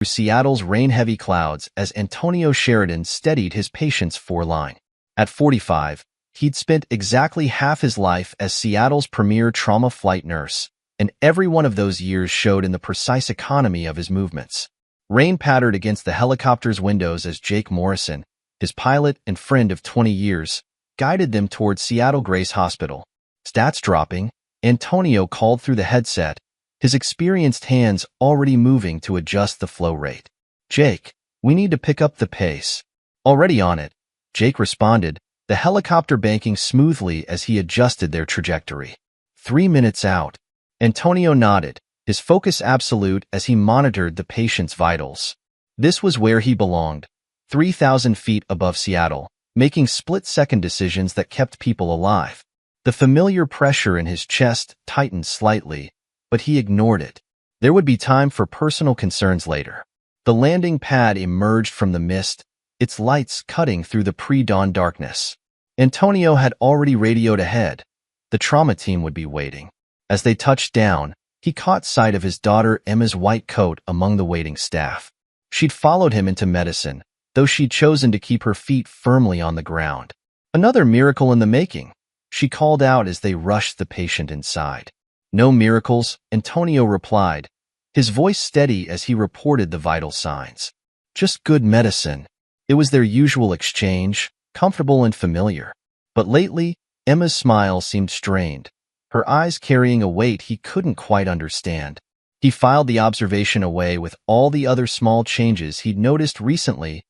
through Seattle's rain-heavy clouds as Antonio Sheridan steadied his patient's foreline. At 45, he'd spent exactly half his life as Seattle's premier trauma flight nurse, and every one of those years showed in the precise economy of his movements. Rain pattered against the helicopter's windows as Jake Morrison, his pilot and friend of 20 years, guided them towards Seattle Grace Hospital. Stats dropping, Antonio called through the headset, his experienced hands already moving to adjust the flow rate. "Jake, we need to pick up the pace." "Already on it," Jake responded, the helicopter banking smoothly as he adjusted their trajectory. 3 minutes out. Antonio nodded, his focus absolute as he monitored the patient's vitals. This was where he belonged, 3,000 feet above Seattle, making split-second decisions that kept people alive. The familiar pressure in his chest tightened slightly, but he ignored it. There would be time for personal concerns later. The landing pad emerged from the mist, its lights cutting through the pre-dawn darkness. Antonio had already radioed ahead. The trauma team would be waiting. As they touched down, he caught sight of his daughter Emma's white coat among the waiting staff. She'd followed him into medicine, though she'd chosen to keep her feet firmly on the ground. "Another miracle in the making," she called out as they rushed the patient inside. "No miracles," Antonio replied, his voice steady as he reported the vital signs. "Just good medicine." It was their usual exchange, comfortable and familiar. But lately, Emma's smile seemed strained, her eyes carrying a weight he couldn't quite understand. He filed the observation away with all the other small changes he'd noticed recently,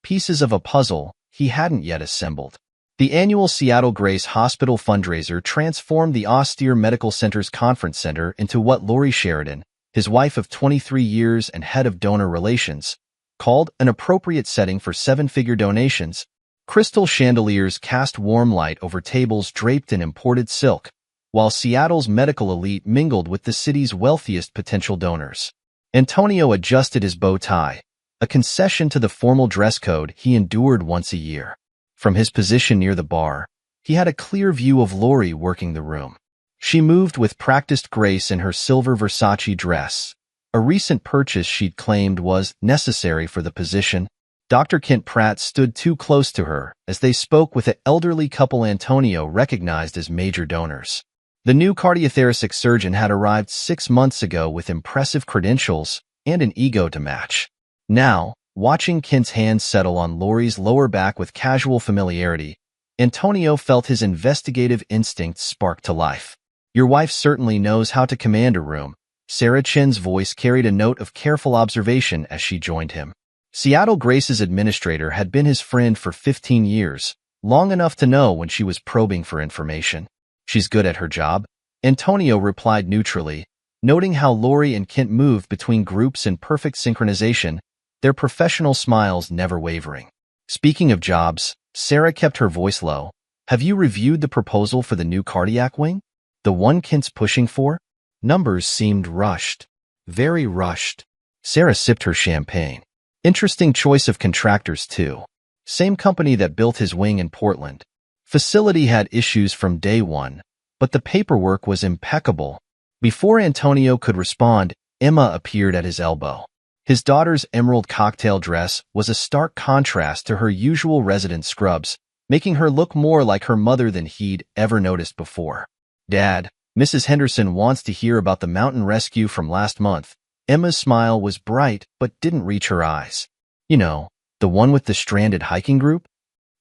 pieces of a puzzle he hadn't yet assembled. The annual Seattle Grace Hospital fundraiser transformed the austere medical center's conference center into what Lori Sheridan, his wife of 23 years and head of donor relations, called an appropriate setting for seven-figure donations. Crystal chandeliers cast warm light over tables draped in imported silk, while Seattle's medical elite mingled with the city's wealthiest potential donors. Antonio adjusted his bow tie, a concession to the formal dress code he endured once a year. From his position near the bar, he had a clear view of Lori working the room. She moved with practiced grace in her silver Versace dress, a recent purchase she'd claimed was necessary for the position. Dr. Kent Pratt stood too close to her as they spoke with the elderly couple Antonio recognized as major donors. The new cardiothoracic surgeon had arrived 6 months ago with impressive credentials and an ego to match. Now, watching Kent's hands settle on Lori's lower back with casual familiarity, Antonio felt his investigative instincts spark to life. "Your wife certainly knows how to command a room." Sarah Chen's voice carried a note of careful observation as she joined him. Seattle Grace's administrator had been his friend for 15 years, long enough to know when she was probing for information. "She's good at her job," Antonio replied neutrally, noting how Lori and Kent moved between groups in perfect synchronization, their professional smiles never wavering. "Speaking of jobs," Sarah kept her voice low, "have you reviewed the proposal for the new cardiac wing? The one Kent's pushing for?" Numbers seemed rushed. Very rushed. Sarah sipped her champagne. "Interesting choice of contractors, too. Same company that built his wing in Portland. Facility had issues from day one, but the paperwork was impeccable." Before Antonio could respond, Emma appeared at his elbow. His daughter's emerald cocktail dress was a stark contrast to her usual resident scrubs, making her look more like her mother than he'd ever noticed before. "Dad, Mrs. Henderson wants to hear about the mountain rescue from last month." Emma's smile was bright but didn't reach her eyes. "You know, the one with the stranded hiking group?"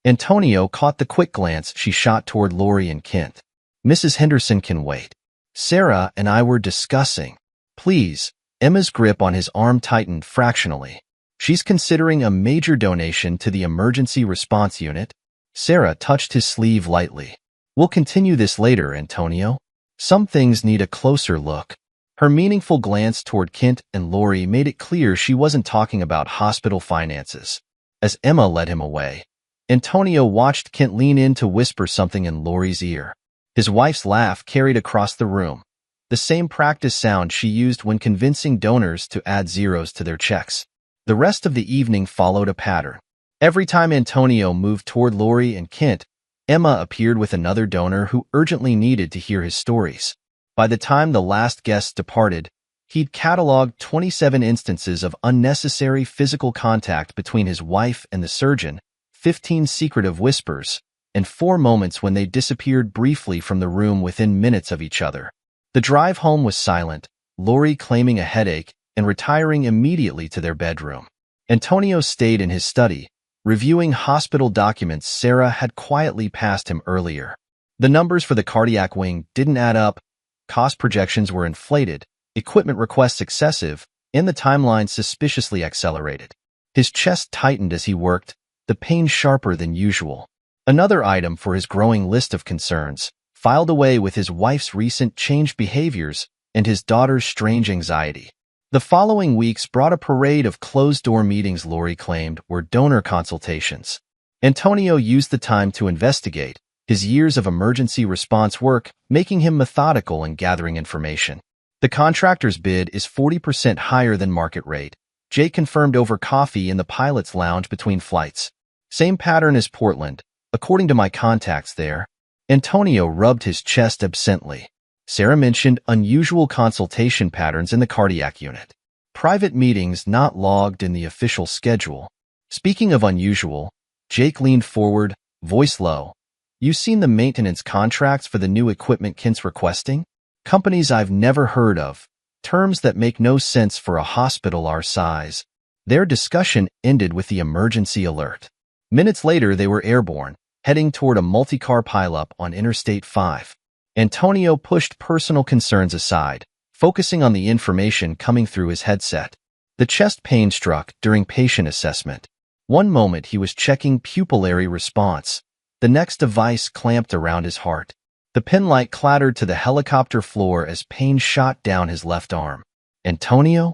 Antonio caught the quick glance she shot toward Lori and Kent. "Mrs. Henderson can wait. Sarah and I were discussing." "Please." Emma's grip on his arm tightened fractionally. "She's considering a major donation to the emergency response unit." Sarah touched his sleeve lightly. "We'll continue this later, Antonio. Some things need a closer look." Her meaningful glance toward Kent and Lori made it clear she wasn't talking about hospital finances. As Emma led him away, Antonio watched Kent lean in to whisper something in Lori's ear. His wife's laugh carried across the room, the same practice sound she used when convincing donors to add zeros to their checks. The rest of the evening followed a pattern. Every time Antonio moved toward Lori and Kent, Emma appeared with another donor who urgently needed to hear his stories. By the time the last guest departed, He'd cataloged 27 instances of unnecessary physical contact between his wife and the surgeon, 15 secretive whispers, and 4 moments when they disappeared briefly from the room within minutes of each other. The drive home was silent, Lori claiming a headache and retiring immediately to their bedroom. Antonio stayed in his study, reviewing hospital documents Sarah had quietly passed him earlier. The numbers for the cardiac wing didn't add up, cost projections were inflated, equipment requests excessive, and the timeline suspiciously accelerated. His chest tightened as he worked, the pain sharper than usual. Another item for his growing list of concerns, filed away with his wife's recent changed behaviors and his daughter's strange anxiety. The following weeks brought a parade of closed-door meetings Lori claimed were donor consultations. Antonio used the time to investigate, his years of emergency response work making him methodical in gathering information. The contractor's bid is 40% higher than market rate, Jake confirmed over coffee in the pilot's lounge between flights. Same pattern as Portland, according to my contacts there. Antonio rubbed his chest absently. Sarah mentioned unusual consultation patterns in the cardiac unit. Private meetings not logged in the official schedule. Speaking of unusual, Jake leaned forward, voice low. You seen the maintenance contracts for the new equipment Kent's requesting? Companies I've never heard of. Terms that make no sense for a hospital our size. Their discussion ended with the emergency alert. Minutes later, they were airborne, heading toward a multi-car pileup on Interstate 5. Antonio pushed personal concerns aside, focusing on the information coming through his headset. The chest pain struck during patient assessment. One moment he was checking pupillary response. The next device clamped around his heart. The pen light clattered to the helicopter floor as pain shot down his left arm. Antonio?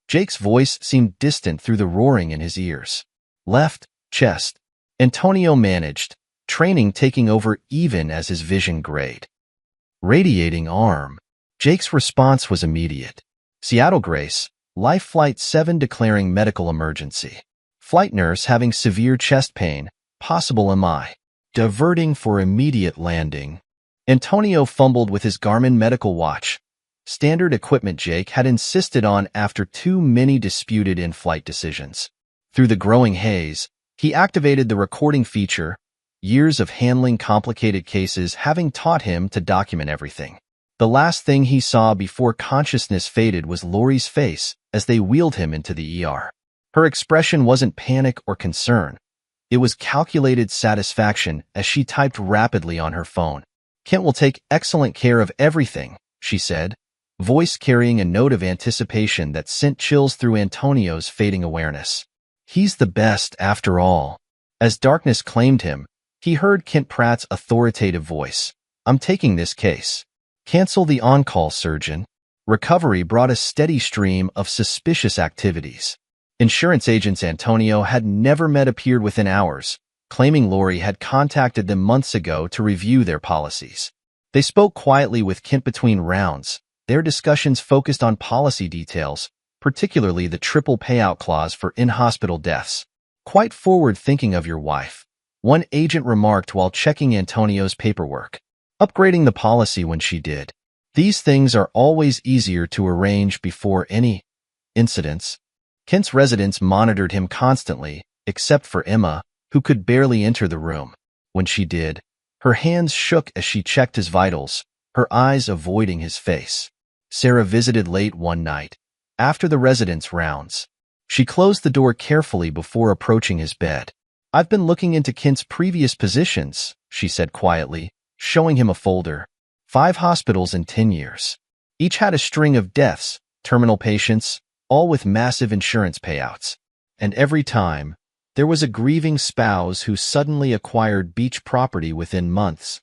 Jake's voice seemed distant through the roaring in his ears. Left, chest. Antonio managed, training taking over even as his vision grayed. Radiating arm. Jake's response was immediate. Seattle Grace, Life Flight 7 declaring medical emergency. Flight nurse having severe chest pain, possible MI. Diverting for immediate landing. Antonio fumbled with his Garmin medical watch. Standard equipment Jake had insisted on after too many disputed in-flight decisions. Through the growing haze, he activated the recording feature, years of handling complicated cases having taught him to document everything. The last thing he saw before consciousness faded was Lori's face as they wheeled him into the ER. Her expression wasn't panic or concern. It was calculated satisfaction as she typed rapidly on her phone. Kent will take excellent care of everything, she said, voice carrying a note of anticipation that sent chills through Antonio's fading awareness. He's the best after all. As darkness claimed him, he heard Kent Pratt's authoritative voice. I'm taking this case. Cancel the on-call surgeon. Recovery brought a steady stream of suspicious activities. Insurance agents Antonio had never met appeared within hours, claiming Lori had contacted them months ago to review their policies. They spoke quietly with Kent between rounds. Their discussions focused on policy details, particularly the triple payout clause for in-hospital deaths. Quite forward-thinking of your wife, one agent remarked while checking Antonio's paperwork. Upgrading the policy when she did. These things are always easier to arrange before any incidents. Kent's residents monitored him constantly, except for Emma, who could barely enter the room. When she did, her hands shook as she checked his vitals, her eyes avoiding his face. Sarah visited late one night, after the residents' rounds. She closed the door carefully before approaching his bed. I've been looking into Kent's previous positions, she said quietly, showing him a folder. 5 hospitals in 10 years. Each had a string of deaths, terminal patients, all with massive insurance payouts. And every time, there was a grieving spouse who suddenly acquired beach property within months.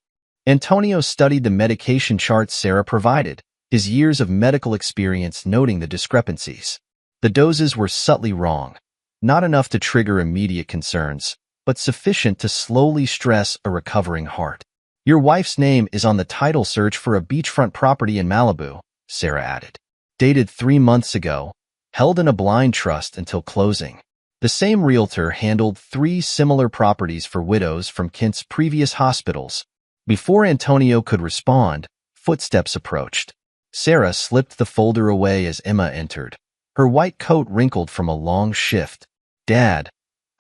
Antonio studied the medication charts Sarah provided, his years of medical experience noting the discrepancies. The doses were subtly wrong, not enough to trigger immediate concerns, but sufficient to slowly stress a recovering heart. Your wife's name is on the title search for a beachfront property in Malibu, Sarah added. Dated 3 months ago, held in a blind trust until closing. The same realtor handled 3 similar properties for widows from Kent's previous hospitals. Before Antonio could respond, footsteps approached. Sarah slipped the folder away as Emma entered. Her white coat wrinkled from a long shift. Dad,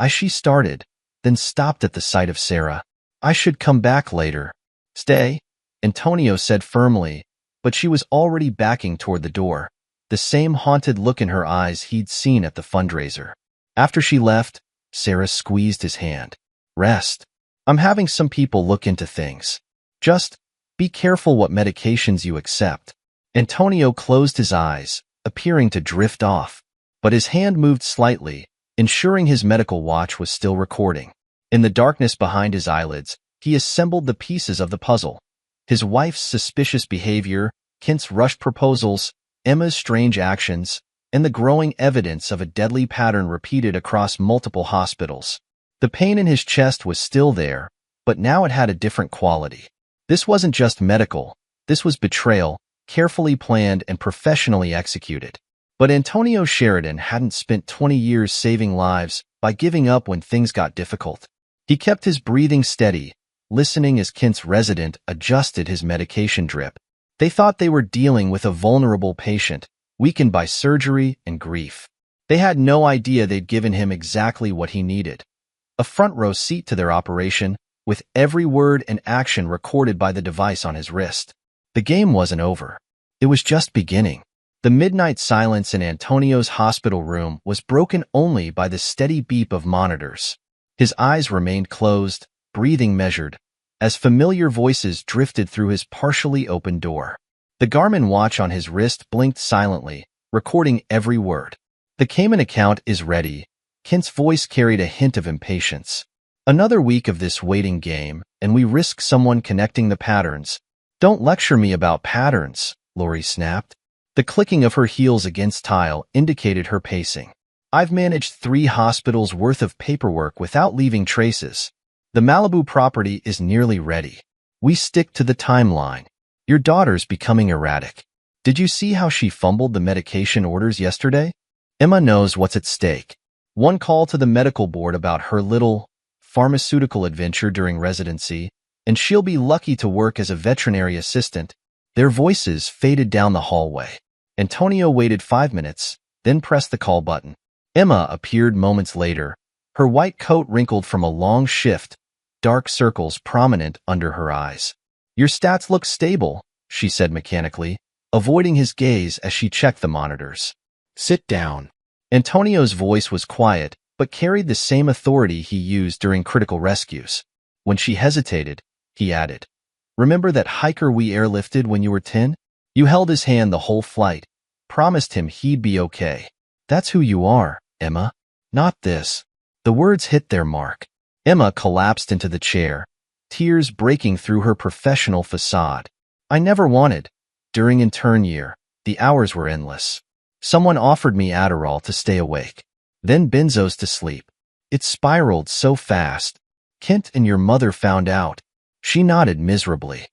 she started, then stopped at the sight of Sarah. I should come back later. Stay, Antonio said firmly, but she was already backing toward the door, the same haunted look in her eyes he'd seen at the fundraiser. After she left, Sarah squeezed his hand. Rest. I'm having some people look into things. Just be careful what medications you accept. Antonio closed his eyes, appearing to drift off, but his hand moved slightly, ensuring his medical watch was still recording. In the darkness behind his eyelids, he assembled the pieces of the puzzle. His wife's suspicious behavior, Kent's rushed proposals, Emma's strange actions, and the growing evidence of a deadly pattern repeated across multiple hospitals. The pain in his chest was still there, but now it had a different quality. This wasn't just medical, this was betrayal, carefully planned and professionally executed. But Antonio Sheridan hadn't spent 20 years saving lives by giving up when things got difficult. He kept his breathing steady, listening as Kent's resident adjusted his medication drip. They thought they were dealing with a vulnerable patient, weakened by surgery and grief. They had no idea they'd given him exactly what he needed. A front-row seat to their operation, with every word and action recorded by the device on his wrist. The game wasn't over. It was just beginning. The midnight silence in Antonio's hospital room was broken only by the steady beep of monitors. His eyes remained closed, breathing measured, as familiar voices drifted through his partially open door. The Garmin watch on his wrist blinked silently, recording every word. The Cayman account is ready. Kent's voice carried a hint of impatience. Another week of this waiting game, and we risk someone connecting the patterns. Don't lecture me about patterns, Lori snapped. The clicking of her heels against tile indicated her pacing. I've managed 3 hospitals' worth of paperwork without leaving traces. The Malibu property is nearly ready. We stick to the timeline. Your daughter's becoming erratic. Did you see how she fumbled the medication orders yesterday? Emma knows what's at stake. One call to the medical board about her little pharmaceutical adventure during residency, and she'll be lucky to work as a veterinary assistant. Their voices faded down the hallway. Antonio waited 5 minutes, then pressed the call button. Emma appeared moments later, her white coat wrinkled from a long shift, dark circles prominent under her eyes. Your stats look stable, she said mechanically, avoiding his gaze as she checked the monitors. Sit down. Antonio's voice was quiet, but carried the same authority he used during critical rescues. When she hesitated, he added, Remember that hiker we airlifted when you were 10? You held his hand the whole flight, promised him he'd be okay. That's who you are, Emma. Not this. The words hit their mark. Emma collapsed into the chair, tears breaking through her professional facade. I never wanted. During intern year, the hours were endless. Someone offered me Adderall to stay awake, then benzos to sleep. It spiraled so fast. Kent and your mother found out. She nodded miserably.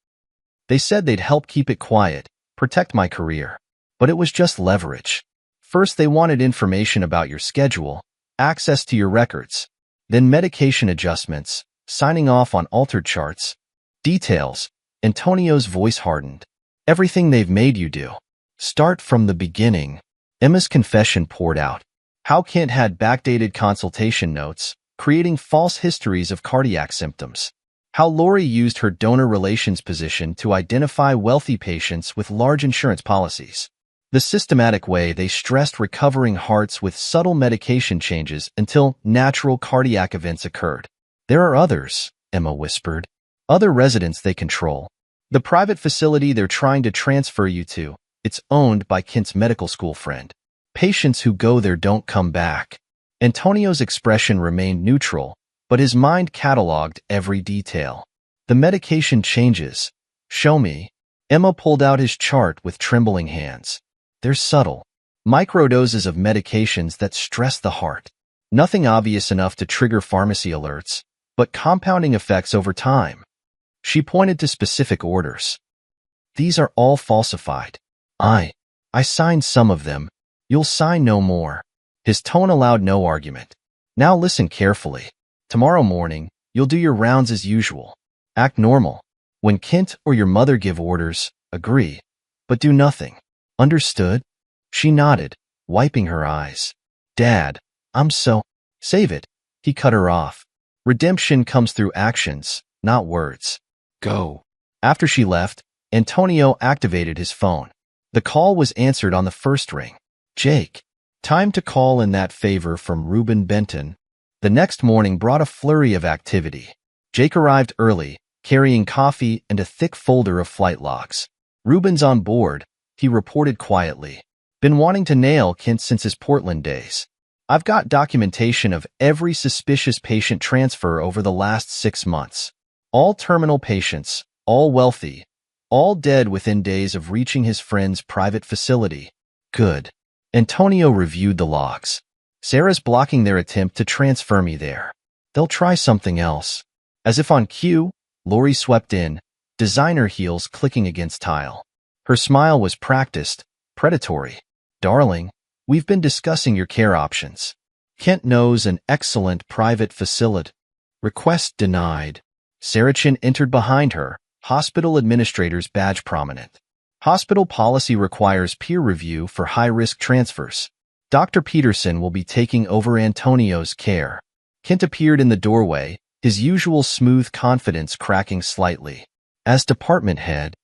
They said they'd help keep it quiet, protect my career. But it was just leverage. First they wanted information about your schedule, access to your records, then medication adjustments, signing off on altered charts. Details. Antonio's voice hardened. Everything they've made you do. Start from the beginning. Emma's confession poured out. How Kent had backdated consultation notes, creating false histories of cardiac symptoms. How Lori used her donor relations position to identify wealthy patients with large insurance policies. The systematic way they stressed recovering hearts with subtle medication changes until natural cardiac events occurred. There are others, Emma whispered. Other residents they control. The private facility they're trying to transfer you to, it's owned by Kent's medical school friend. Patients who go there don't come back. Antonio's expression remained neutral, but his mind cataloged every detail. The medication changes. Show me. Emma pulled out his chart with trembling hands. They're subtle. Microdoses of medications that stress the heart. Nothing obvious enough to trigger pharmacy alerts, but compounding effects over time. She pointed to specific orders. These are all falsified. I signed some of them. You'll sign no more. His tone allowed no argument. Now listen carefully. Tomorrow morning, you'll do your rounds as usual. Act normal. When Kent or your mother give orders, agree. but do nothing. Understood? She nodded, wiping her eyes. Dad, I'm so... Save it. He cut her off. Redemption comes through actions, not words. Go. After she left, Antonio activated his phone. The call was answered on the first ring. Jake. Time to call in that favor from Reuben Benton. The next morning brought a flurry of activity. Jake arrived early, carrying coffee and a thick folder of flight logs. Reuben's on board, he reported quietly. Been wanting to nail Kent since his Portland days. I've got documentation of every suspicious patient transfer over the last 6 months. All terminal patients, all wealthy, all dead within days of reaching his friend's private facility. Good. Antonio reviewed the logs. Sarah's blocking their attempt to transfer me there. They'll try something else. As if on cue, Lori swept in, designer heels clicking against tile. Her smile was practiced, predatory. Darling, we've been discussing your care options. Kent knows an excellent private facility. Request denied. Sarachin entered behind her, hospital administrator's badge prominent. Hospital policy requires peer review for high-risk transfers. Dr. Peterson will be taking over Antonio's care. Kent appeared in the doorway, his usual smooth confidence cracking slightly. As department head,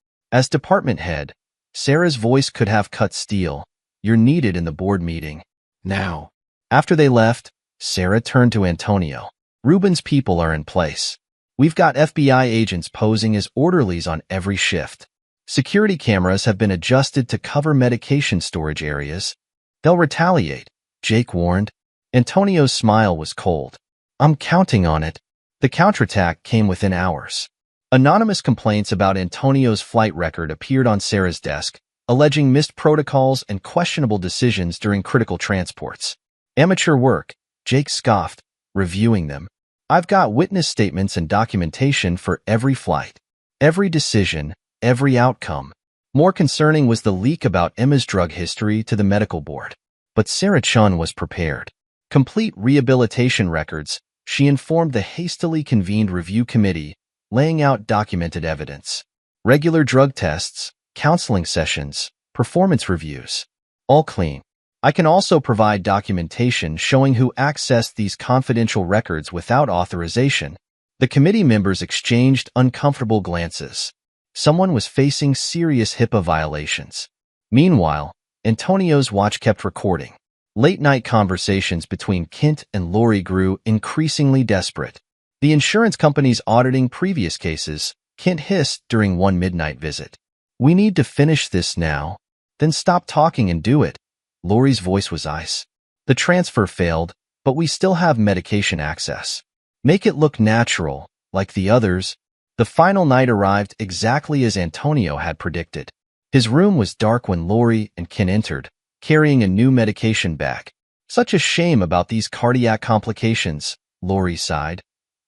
Sarah's voice could have cut steel. You're needed in the board meeting. Now. After they left, Sarah turned to Antonio. Reuben's people are in place. We've got FBI agents posing as orderlies on every shift. Security cameras have been adjusted to cover medication storage areas. They'll retaliate, Jake warned. Antonio's smile was cold. I'm counting on it. The counterattack came within hours. Anonymous complaints about Antonio's flight record appeared on Sarah's desk, alleging missed protocols and questionable decisions during critical transports. Amateur work, Jake scoffed, reviewing them. I've got witness statements and documentation for every flight, every decision, every outcome. More concerning was the leak about Emma's drug history to the medical board. But Sarah Chun was prepared. Complete rehabilitation records, she informed the hastily convened review committee, laying out documented evidence. Regular drug tests, counseling sessions, performance reviews. All clean. I can also provide documentation showing who accessed these confidential records without authorization. The committee members exchanged uncomfortable glances. Someone was facing serious HIPAA violations. Meanwhile, Antonio's watch kept recording. Late-night conversations between Kent and Lori grew increasingly desperate. The insurance companies auditing previous cases, Kent hissed during one midnight visit. We need to finish this now. Then stop talking and do it. Lori's voice was ice. The transfer failed, but we still have medication access. Make it look natural, like the others. The final night arrived exactly as Antonio had predicted. His room was dark when Lori and Kent entered, carrying a new medication bag. Such a shame about these cardiac complications, Lori sighed,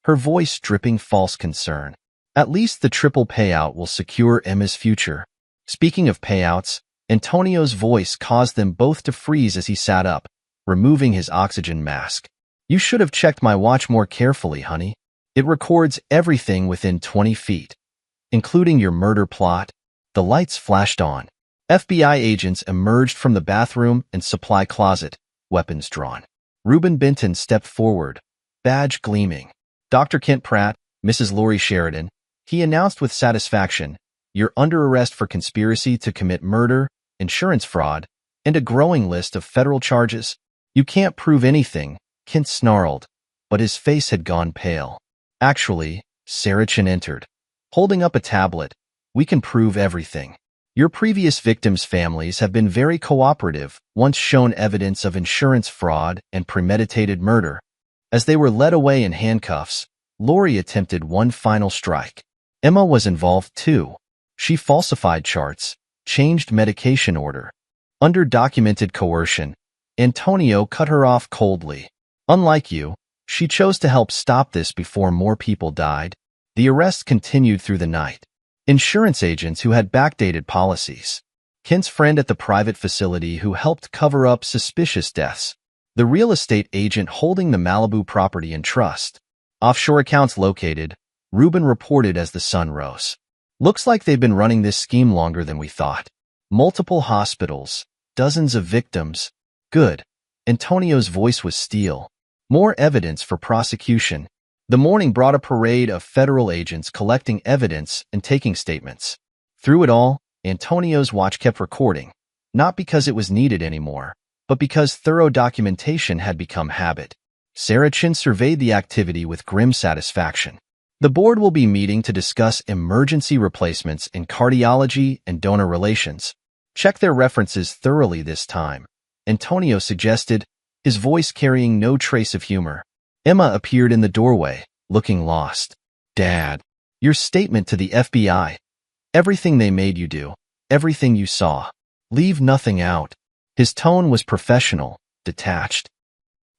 her voice dripping false concern. At least the triple payout will secure Emma's future. Speaking of payouts, Antonio's voice caused them both to freeze as he sat up, removing his oxygen mask. You should have checked my watch more carefully, honey. It records everything within 20 feet, including your murder plot. The lights flashed on. FBI agents emerged from the bathroom and supply closet, weapons drawn. Reuben Benton stepped forward, badge gleaming. Dr. Kent Pratt, Mrs. Lori Sheridan, he announced with satisfaction, you're under arrest for conspiracy to commit murder, insurance fraud, and a growing list of federal charges. You can't prove anything, Kent snarled, but his face had gone pale. Actually, Sarachin entered, holding up a tablet. We can prove everything. Your previous victims' families have been very cooperative, once shown evidence of insurance fraud and premeditated murder. As they were led away in handcuffs, Lori attempted one final strike. Emma was involved too. She falsified charts, changed medication order. Under documented coercion, Antonio cut her off coldly. Unlike you, she chose to help stop this before more people died. The arrest continued through the night. Insurance agents who had backdated policies. Kent's friend at the private facility who helped cover up suspicious deaths. The real estate agent holding the Malibu property in trust. Offshore accounts located, Reuben reported as the sun rose. Looks like they've been running this scheme longer than we thought. Multiple hospitals, dozens of victims. Good. Antonio's voice was steel. More evidence for prosecution. The morning brought a parade of federal agents collecting evidence and taking statements. Through it all, Antonio's watch kept recording, not because it was needed anymore, but because thorough documentation had become habit. Saracen surveyed the activity with grim satisfaction. The board will be meeting to discuss emergency replacements in cardiology and donor relations. Check their references thoroughly this time, Antonio suggested, his voice carrying no trace of humor. Emma appeared in the doorway, looking lost. Dad, your statement to the FBI. Everything they made you do, everything you saw. Leave nothing out. His tone was professional, detached.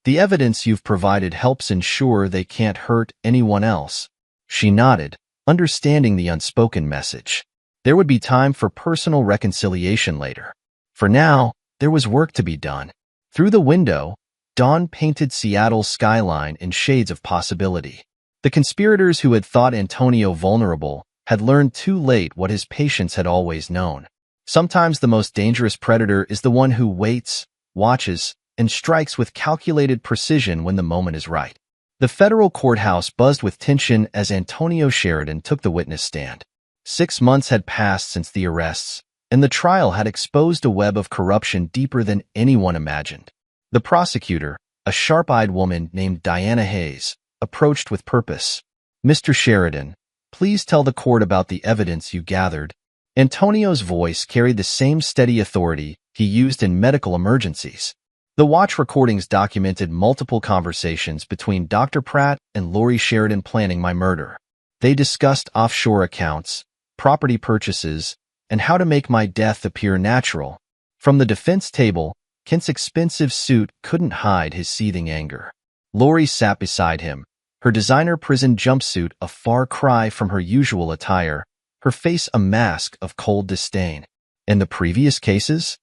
The evidence you've provided helps ensure they can't hurt anyone else. She nodded, understanding the unspoken message. There would be time for personal reconciliation later. For now, there was work to be done. Through the window, dawn painted Seattle's skyline in shades of possibility. The conspirators who had thought Antonio vulnerable had learned too late what his patients had always known. Sometimes the most dangerous predator is the one who waits, watches, and strikes with calculated precision when the moment is right. The federal courthouse buzzed with tension as Antonio Sheridan took the witness stand. 6 months had passed since the arrests, and the trial had exposed a web of corruption deeper than anyone imagined. The prosecutor, a sharp-eyed woman named Diana Hayes, approached with purpose. Mr. Sheridan, please tell the court about the evidence you gathered. Antonio's voice carried the same steady authority he used in medical emergencies. The watch recordings documented multiple conversations between Dr. Pratt and Lori Sheridan planning my murder. They discussed offshore accounts, property purchases, and how to make my death appear natural. From the defense table, Kent's expensive suit couldn't hide his seething anger. Lori sat beside him, her designer prison jumpsuit a far cry from her usual attire, her face a mask of cold disdain. In the previous cases?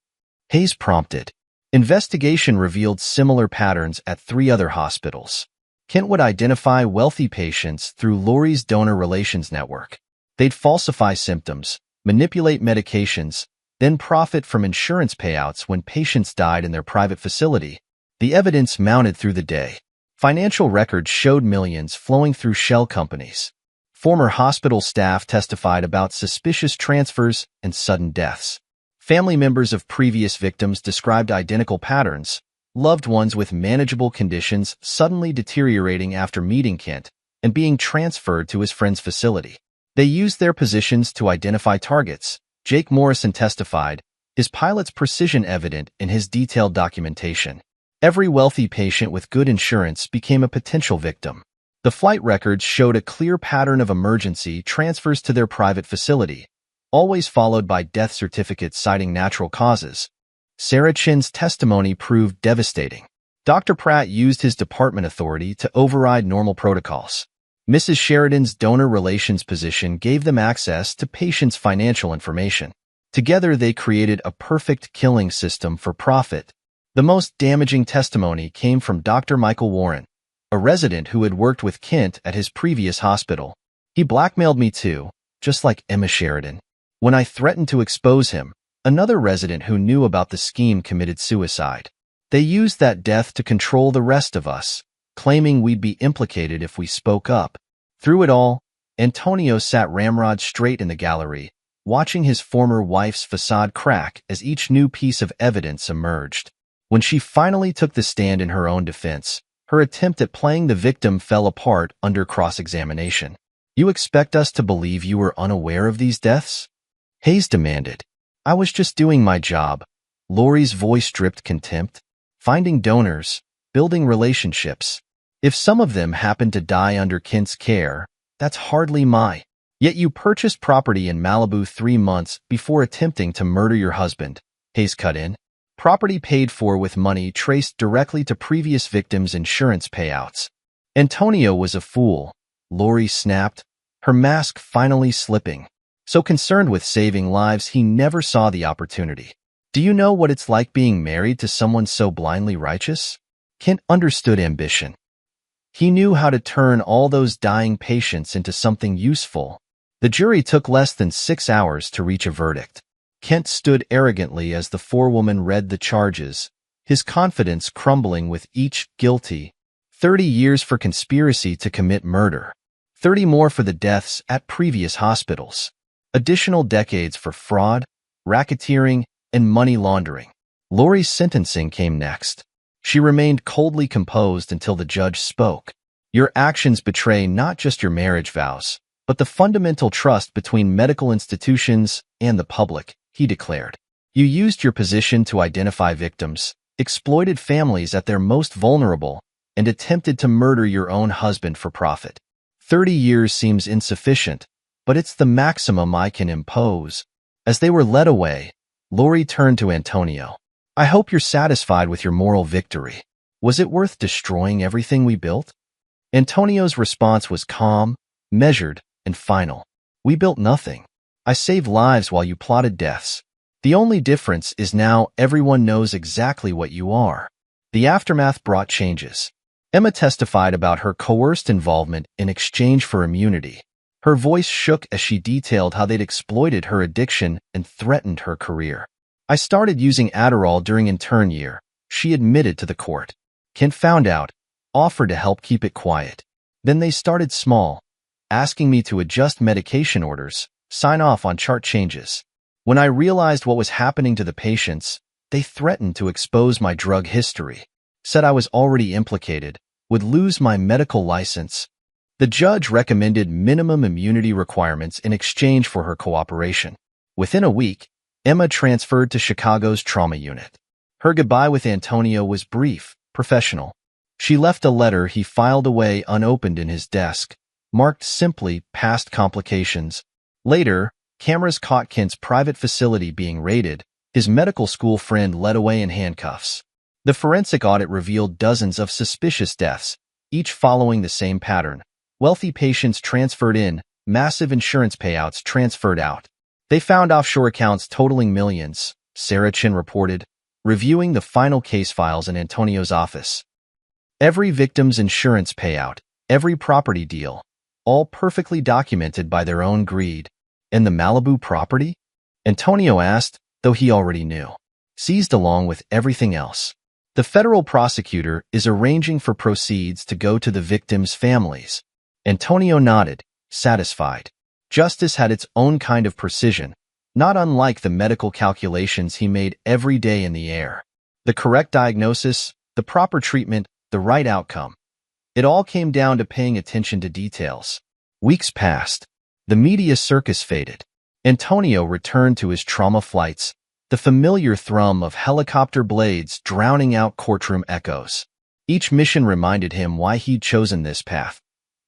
Hayes prompted. Investigation revealed similar patterns at 3 other hospitals. Kent would identify wealthy patients through Lori's donor relations network. They'd falsify symptoms, manipulate medications, then profit from insurance payouts when patients died in their private facility. The evidence mounted through the day. Financial records showed millions flowing through shell companies. Former hospital staff testified about suspicious transfers and sudden deaths. Family members of previous victims described identical patterns, loved ones with manageable conditions suddenly deteriorating after meeting Kent and being transferred to his friend's facility. They used their positions to identify targets. Jake Morrison testified, his pilot's precision evident in his detailed documentation. Every wealthy patient with good insurance became a potential victim. The flight records showed a clear pattern of emergency transfers to their private facility, always followed by death certificates citing natural causes. Sarah Chin's testimony proved devastating. Dr. Pratt used his department authority to override normal protocols. Mrs. Sheridan's donor relations position gave them access to patients' financial information. Together, they created a perfect killing system for profit. The most damaging testimony came from Dr. Michael Warren, a resident who had worked with Kent at his previous hospital. He blackmailed me too, just like Emma Sheridan. When I threatened to expose him, another resident who knew about the scheme committed suicide. They used that death to control the rest of us, claiming we'd be implicated if we spoke up. Through it all, Antonio sat ramrod straight in the gallery, watching his former wife's facade crack as each new piece of evidence emerged. When she finally took the stand in her own defense, her attempt at playing the victim fell apart under cross-examination. You expect us to believe you were unaware of these deaths? Hayes demanded. I was just doing my job. Lori's voice dripped contempt. Finding donors, building relationships. If some of them happened to die under Kent's care, that's hardly my. Yet you purchased property in Malibu 3 months before attempting to murder your husband, Hayes cut in. Property paid for with money traced directly to previous victims' insurance payouts. Antonio was a fool, Lori snapped, her mask finally slipping. So concerned with saving lives, he never saw the opportunity. Do you know what it's like being married to someone so blindly righteous? Kent understood ambition. He knew how to turn all those dying patients into something useful. The jury took less than 6 hours to reach a verdict. Kent stood arrogantly as the forewoman read the charges, his confidence crumbling with each guilty. 30 years for conspiracy to commit murder. 30 more for the deaths at previous hospitals. Additional decades for fraud, racketeering, and money laundering. Lori's sentencing came next. She remained coldly composed until the judge spoke. Your actions betray not just your marriage vows, but the fundamental trust between medical institutions and the public, he declared. You used your position to identify victims, exploited families at their most vulnerable, and attempted to murder your own husband for profit. 30 years seems insufficient, but it's the maximum I can impose. As they were led away, Lori turned to Antonio. I hope you're satisfied with your moral victory. Was it worth destroying everything we built? Antonio's response was calm, measured, and final. We built nothing. I saved lives while you plotted deaths. The only difference is now everyone knows exactly what you are. The aftermath brought changes. Emma testified about her coerced involvement in exchange for immunity. Her voice shook as she detailed how they'd exploited her addiction and threatened her career. I started using Adderall during intern year, she admitted to the court. Kent found out, offered to help keep it quiet. Then they started small, asking me to adjust medication orders, sign off on chart changes. When I realized what was happening to the patients, they threatened to expose my drug history, said I was already implicated, would lose my medical license. The judge recommended minimum immunity requirements in exchange for her cooperation. Within a week, Emma transferred to Chicago's trauma unit. Her goodbye with Antonio was brief, professional. She left a letter he filed away unopened in his desk, marked simply past complications. Later, cameras caught Kent's private facility being raided, his medical school friend led away in handcuffs. The forensic audit revealed dozens of suspicious deaths, each following the same pattern. Wealthy patients transferred in, massive insurance payouts transferred out. They found offshore accounts totaling millions, Sarah Chin reported, reviewing the final case files in Antonio's office. Every victim's insurance payout, every property deal, all perfectly documented by their own greed. And the Malibu property? Antonio asked, though he already knew. Seized along with everything else. The federal prosecutor is arranging for proceeds to go to the victims' families. Antonio nodded, satisfied. Justice had its own kind of precision, not unlike the medical calculations he made every day in the air. The correct diagnosis, the proper treatment, the right outcome. It all came down to paying attention to details. Weeks passed. The media circus faded. Antonio returned to his trauma flights, the familiar thrum of helicopter blades drowning out courtroom echoes. Each mission reminded him why he'd chosen this path.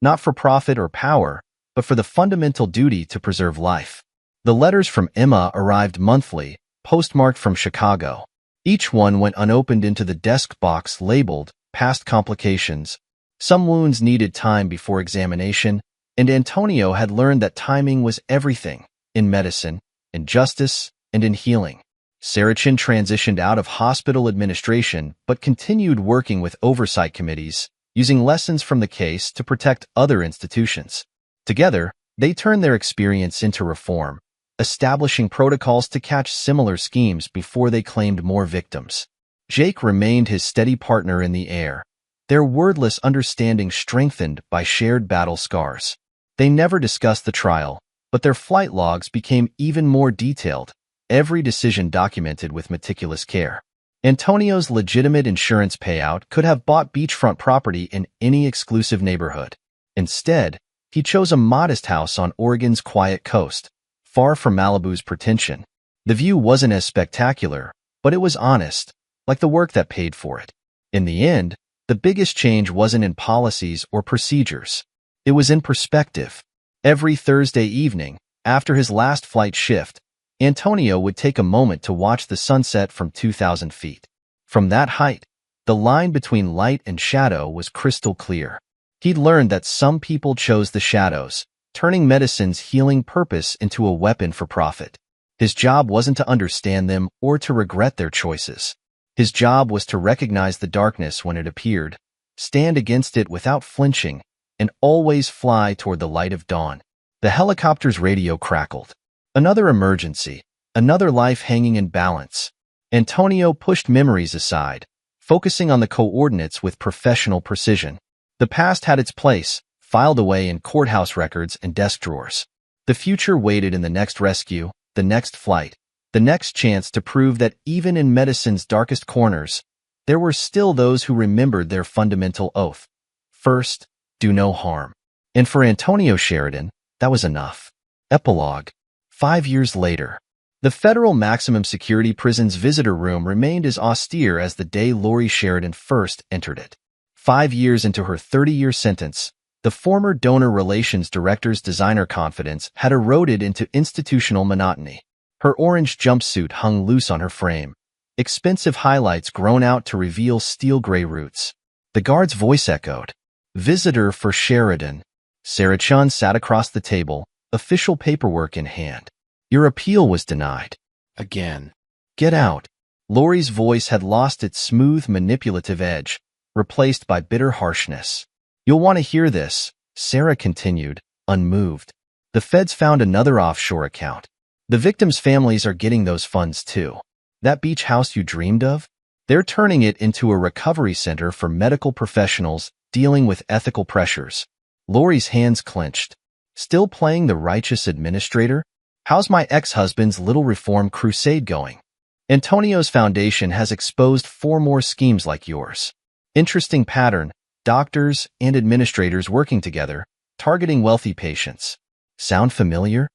Not for profit or power, but for the fundamental duty to preserve life. The letters from Emma arrived monthly, postmarked from Chicago. Each one went unopened into the desk box labeled past complications. Some wounds needed time before examination, and Antonio had learned that timing was everything, in medicine, in justice, and in healing. Sarachin transitioned out of hospital administration but continued working with oversight committees, using lessons from the case to protect other institutions. Together, they turned their experience into reform, establishing protocols to catch similar schemes before they claimed more victims. Jake remained his steady partner in the air, their wordless understanding strengthened by shared battle scars. They never discussed the trial, but their flight logs became even more detailed, every decision documented with meticulous care. Antonio's legitimate insurance payout could have bought beachfront property in any exclusive neighborhood. Instead, he chose a modest house on Oregon's quiet coast, far from Malibu's pretension. The view wasn't as spectacular, but it was honest, like the work that paid for it. In the end, the biggest change wasn't in policies or procedures. It was in perspective. Every Thursday evening, after his last flight shift, Antonio would take a moment to watch the sunset from 2,000 feet. From that height, the line between light and shadow was crystal clear. He'd learned that some people chose the shadows, turning medicine's healing purpose into a weapon for profit. His job wasn't to understand them or to regret their choices. His job was to recognize the darkness when it appeared, stand against it without flinching, and always fly toward the light of dawn. The helicopter's radio crackled. Another emergency, Another life hanging in balance. Antonio pushed memories aside, focusing on the coordinates with professional precision. The past had its place, filed away in courthouse records and desk drawers. The future waited in the next rescue, the next flight, the next chance to prove that even in medicine's darkest corners, there were still those who remembered their fundamental oath. First, do no harm. And for Antonio Sheridan, that was enough. Epilogue. 5 years later. The federal maximum security prison's visitor room remained as austere as the day Lori Sheridan first entered it. 5 years into her 30-year sentence, the former donor relations director's designer confidence had eroded into institutional monotony. Her orange jumpsuit hung loose on her frame, expensive highlights grown out to reveal steel gray roots. The guard's voice echoed. Visitor for Sheridan. Sarah Chun sat across the table, official paperwork in hand. Your appeal was denied. Again. Get out. Lori's voice had lost its smooth, manipulative edge, replaced by bitter harshness. You'll want to hear this, Sarah continued, unmoved. The feds found another offshore account. The victims' families are getting those funds too. That beach house you dreamed of? They're turning it into a recovery center for medical professionals dealing with ethical pressures. Lori's hands clenched. Still playing the righteous administrator? How's my ex-husband's little reform crusade going? Antonio's foundation has exposed 4 more schemes like yours. Interesting pattern, doctors and administrators working together, targeting wealthy patients. Sound familiar?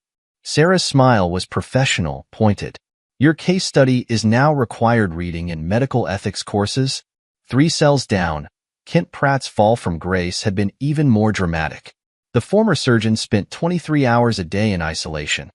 Sarah's smile was professional, pointed. Your case study is now required reading in medical ethics courses. 3 cells down, Kent Pratt's fall from grace had been even more dramatic. The former surgeon spent 23 hours a day in isolation.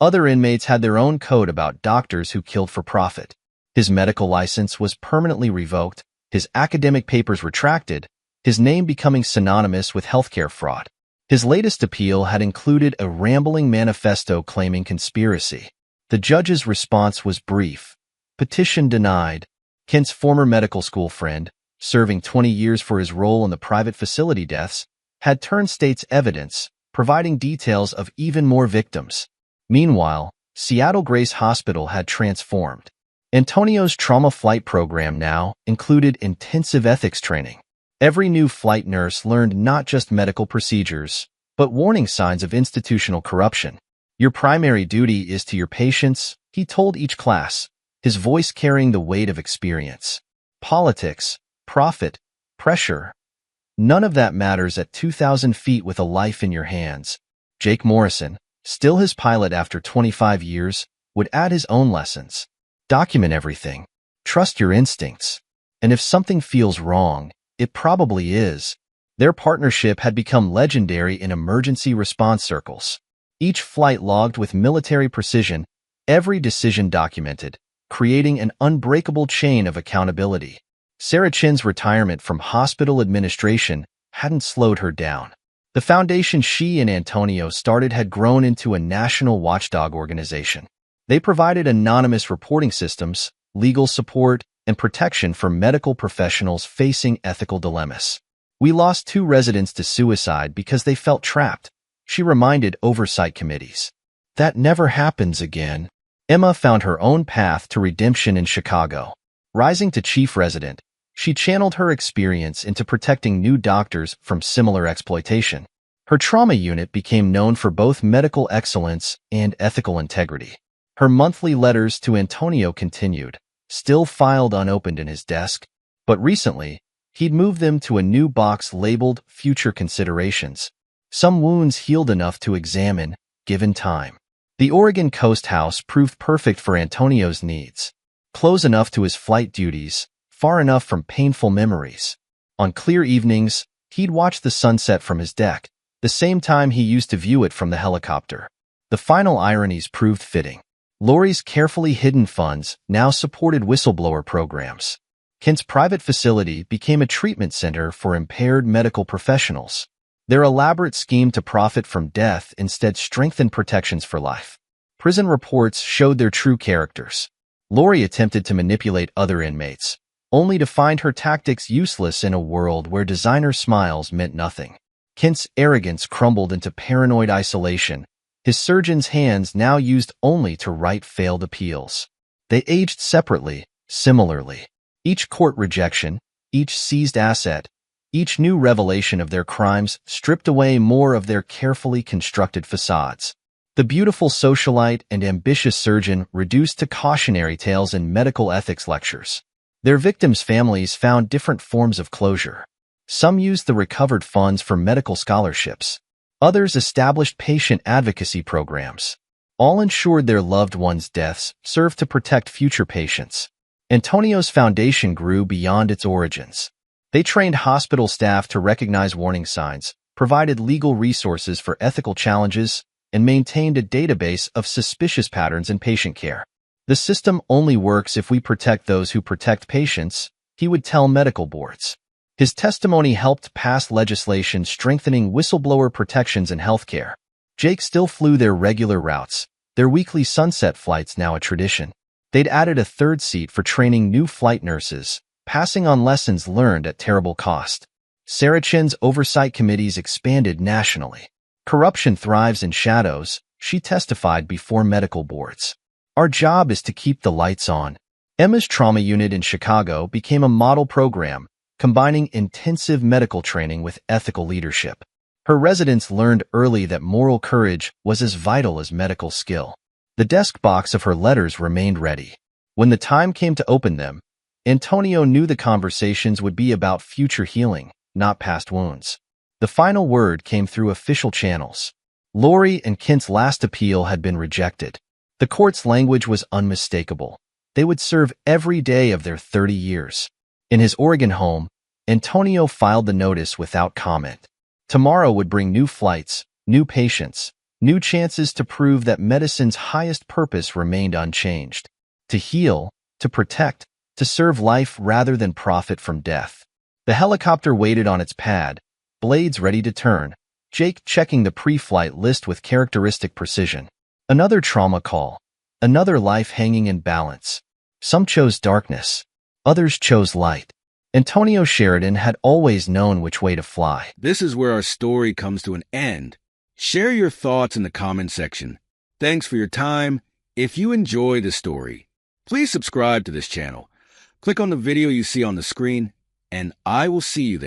Other inmates had their own code about doctors who killed for profit. His medical license was permanently revoked, his academic papers retracted, his name becoming synonymous with healthcare fraud. His latest appeal had included a rambling manifesto claiming conspiracy. The judge's response was brief. Petition denied. Kent's former medical school friend, serving 20 years for his role in the private facility deaths, had turned state's evidence, providing details of even more victims. Meanwhile, Seattle Grace Hospital had transformed. Antonio's trauma flight program now included intensive ethics training. Every new flight nurse learned not just medical procedures, but warning signs of institutional corruption. Your primary duty is to your patients, he told each class, his voice carrying the weight of experience. Politics, profit, pressure. None of that matters at 2,000 feet with a life in your hands. Jake Morrison, still his pilot after 25 years, would add his own lessons. Document everything. Trust your instincts. And if something feels wrong, it probably is. Their partnership had become legendary in emergency response circles. Each flight logged with military precision, every decision documented, creating an unbreakable chain of accountability. Sarah Chin's retirement from hospital administration hadn't slowed her down. The foundation she and Antonio started had grown into a national watchdog organization. They provided anonymous reporting systems, legal support, and protection for medical professionals facing ethical dilemmas. We lost 2 residents to suicide because they felt trapped, she reminded oversight committees. That never happens again. Emma found her own path to redemption in Chicago. Rising to chief resident, she channeled her experience into protecting new doctors from similar exploitation. Her trauma unit became known for both medical excellence and ethical integrity. Her monthly letters to Antonio continued, still filed unopened in his desk, but recently, he'd moved them to a new box labeled Future Considerations. Some wounds healed enough to examine, given time. The Oregon Coast House proved perfect for Antonio's needs. Close enough to his flight duties, far enough from painful memories. On clear evenings, he'd watch the sunset from his deck, the same time he used to view it from the helicopter. The final ironies proved fitting. Lori's carefully hidden funds now supported whistleblower programs. Kent's private facility became a treatment center for impaired medical professionals. Their elaborate scheme to profit from death instead strengthened protections for life. Prison reports showed their true characters. Lori attempted to manipulate other inmates, only to find her tactics useless in a world where designer smiles meant nothing. Kent's arrogance crumbled into paranoid isolation, His surgeon's hands now used only to write failed appeals. They aged separately, similarly. Each court rejection, each seized asset, each new revelation of their crimes stripped away more of their carefully constructed facades. The beautiful socialite and ambitious surgeon reduced to cautionary tales and medical ethics lectures. Their victims' families found different forms of closure. Some used the recovered funds for medical scholarships. Others established patient advocacy programs. All ensured their loved ones' deaths served to protect future patients. Antonio's foundation grew beyond its origins. They trained hospital staff to recognize warning signs, provided legal resources for ethical challenges, and maintained a database of suspicious patterns in patient care. The system only works if we protect those who protect patients, he would tell medical boards. His testimony helped pass legislation strengthening whistleblower protections in healthcare. Jake still flew their regular routes, their weekly sunset flights now a tradition. They'd added a third seat for training new flight nurses, passing on lessons learned at terrible cost. Sarachin's oversight committees expanded nationally. Corruption thrives in shadows, she testified before medical boards. Our job is to keep the lights on. Emma's trauma unit in Chicago became a model program, combining intensive medical training with ethical leadership. Her residents learned early that moral courage was as vital as medical skill. The desk box of her letters remained ready. When the time came to open them, Antonio knew the conversations would be about future healing, not past wounds. The final word came through official channels. Lori and Kent's last appeal had been rejected. The court's language was unmistakable. They would serve every day of their 30 years. In his Oregon home, Antonio filed the notice without comment. Tomorrow would bring new flights, new patients, new chances to prove that medicine's highest purpose remained unchanged. To heal, to protect, to serve life rather than profit from death. The helicopter waited on its pad, blades ready to turn, Jake checking the pre-flight list with characteristic precision. Another trauma call, another life hanging in balance. Some chose darkness. Others chose light. Antonio Sheridan had always known which way to fly. This is where our story comes to an end. Share your thoughts in the comment section. Thanks for your time. If you enjoy the story, please subscribe to this channel. Click on the video you see on the screen, and I will see you there.